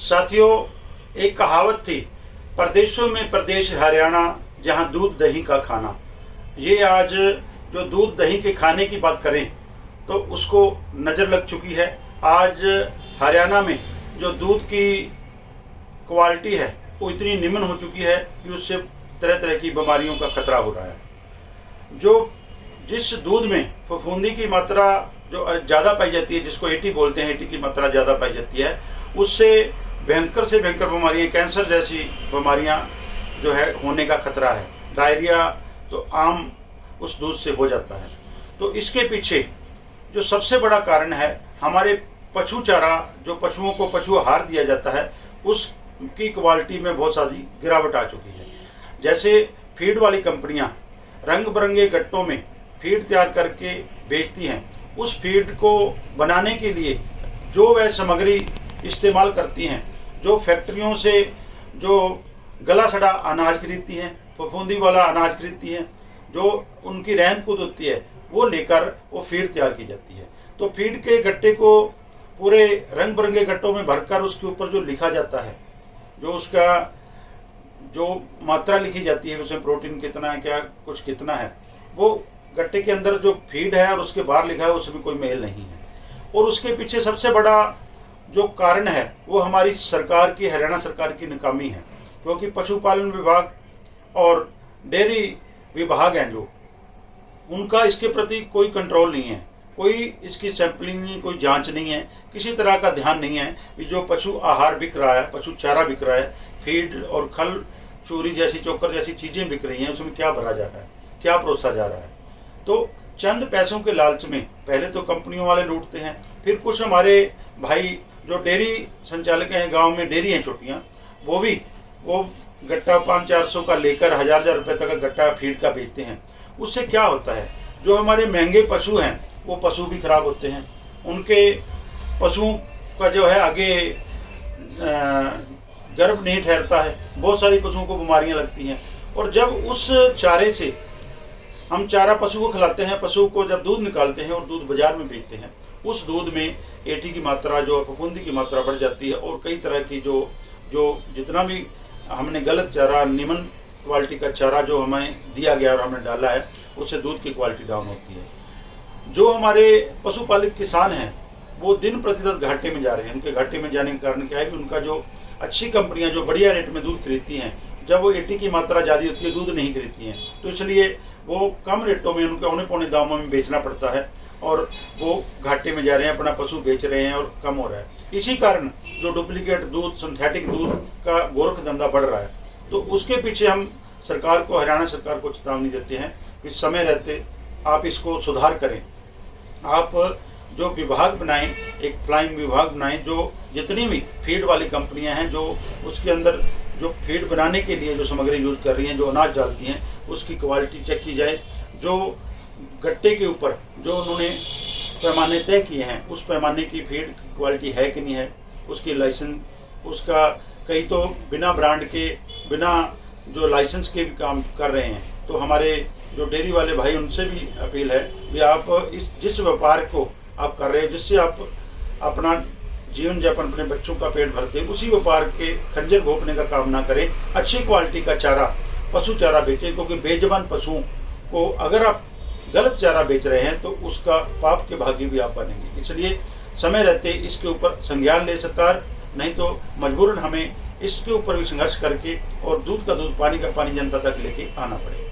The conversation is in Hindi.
साथियों, एक कहावत थी, परदेशों में परदेश हरियाणा, जहाँ दूध दही का खाना। ये आज जो दूध दही के खाने की बात करें तो उसको नज़र लग चुकी है। आज हरियाणा में जो दूध की क्वालिटी है वो इतनी निम्न हो चुकी है कि उससे तरह तरह की बीमारियों का खतरा हो रहा है। जिस दूध में फफूंदी की मात्रा जो ज़्यादा पाई जाती है, जिसको एटी बोलते हैं, एटी की मात्रा ज़्यादा पाई जाती है, उससे भयंकर से भयंकर बीमारियाँ, कैंसर जैसी बीमारियाँ जो है होने का खतरा है। डायरिया तो आम उस दूध से हो जाता है। तो इसके पीछे जो सबसे बड़ा कारण है, हमारे पशु चारा, जो पशुओं को पशु आहार दिया जाता है, उसकी क्वालिटी में बहुत सारी गिरावट आ चुकी है। जैसे फीड वाली कंपनियां रंग बिरंगे गट्टों में फीड तैयार करके बेचती हैं, उस फीड को बनाने के लिए जो वह सामग्री इस्तेमाल करती हैं, जो फैक्ट्रियों से जो गला सड़ा अनाज खरीदती हैं, फफूंदी वाला अनाज खरीदती हैं, जो उनकी रहंद कूद होती है, वो लेकर वो फीड तैयार की जाती है। तो फीड के गट्टे को पूरे रंग बिरंगे गट्टों में भरकर उसके ऊपर जो लिखा जाता है, जो उसका जो मात्रा लिखी जाती है, उसमें प्रोटीन कितना है, क्या कुछ कितना है, वो गट्टे के अंदर जो फीड है और उसके बाहर लिखा है उसमें कोई मेल नहीं है। और उसके पीछे सबसे बड़ा जो कारण है वो हमारी सरकार की, हरियाणा सरकार की नाकामी है। क्योंकि पशुपालन विभाग और डेयरी विभाग हैं जो, उनका इसके प्रति कोई कंट्रोल नहीं है, कोई इसकी सैंपलिंग नहीं, कोई जांच नहीं है, किसी तरह का ध्यान नहीं है कि जो पशु आहार बिक रहा है, पशु चारा बिक रहा है, फीड और खल चूरी जैसी, चोकर जैसी चीज़ें बिक रही हैं, उसमें क्या भरा जा रहा है, क्या परोसा जा रहा है। तो चंद पैसों के लालच में पहले तो कंपनियों वाले लूटते हैं, फिर कुछ हमारे भाई जो डेयरी संचालक हैं, गाँव में डेयरी हैं छोटियाँ, वो गट्टा 500-400 का लेकर 1000 रुपये तक का गट्टा फीड का बेचते हैं। उससे क्या होता है, जो हमारे महंगे पशु हैं वो पशु भी खराब होते हैं, उनके पशुओं का जो है आगे गर्भ नहीं ठहरता है, बहुत सारी पशुओं को बीमारियां लगती हैं। और जब उस चारे से हम चारा पशु को खिलाते हैं, पशु को जब दूध निकालते हैं और दूध बाजार में बेचते हैं, उस दूध में एटी की मात्रा, जो फफूंदी की मात्रा बढ़ जाती है और कई तरह की जो जितना भी हमने गलत चारा, निम्न क्वालिटी का चारा जो हमें दिया गया और हमने डाला है, उससे दूध की क्वालिटी डाउन होती है। जो हमारे पशुपालक किसान हैं वो दिन प्रतिदिन घाटे में जा रहे हैं। उनके घाटे में जाने के कारण क्या है कि उनका जो अच्छी कंपनियां जो बढ़िया रेट में दूध खरीदती हैं, जब वो एटी की मात्रा ज़्यादा होती है, दूध नहीं खरीदती हैं, तो इसलिए वो कम रेटों में, उनके औने पौने दामों में बेचना पड़ता है और वो घाटे में जा रहे हैं, अपना पशु बेच रहे हैं और कम हो रहा है। इसी कारण जो डुप्लीकेट दूध, सिंथेटिक दूध का गोरख धंधा बढ़ रहा है। तो उसके पीछे हम सरकार को, हरियाणा सरकार को चेतावनी देते हैं कि समय रहते आप इसको सुधार करें। आप जो विभाग बनाएं, एक फ्लाइंग विभाग बनाएं, जो जितनी भी फीड वाली कंपनियां हैं, जो उसके अंदर जो फीड बनाने के लिए जो सामग्री यूज़ कर रही हैं, जो अनाज डालती हैं, उसकी क्वालिटी चेक की जाए। जो गट्टे के ऊपर जो उन्होंने पैमाने तय किए हैं, उस पैमाने की फीड क्वालिटी है कि नहीं है, उसकी लाइसेंस, उसका कई तो बिना ब्रांड के, बिना जो लाइसेंस के भी काम कर रहे हैं। तो हमारे जो डेयरी वाले भाई, उनसे भी अपील है कि आप जिस व्यापार को आप कर रहे हैं, जिससे आप अपना जीवन यापन, अपने बच्चों का पेट भरते हैं, उसी व्यापार के खंजर घोंपने का काम ना करें। अच्छी क्वालिटी का चारा, पशु चारा बेचें, क्योंकि बेजुबान पशुओं को अगर आप गलत चारा बेच रहे हैं तो उसका पाप के भागी भी आप बनेंगे। इसलिए समय रहते इसके ऊपर संज्ञान ले सरकार, नहीं तो मजबूरन हमें इसके ऊपर भी संघर्ष करके और दूध का दूध, पानी का पानी जनता तक लेके आना पड़ेगा।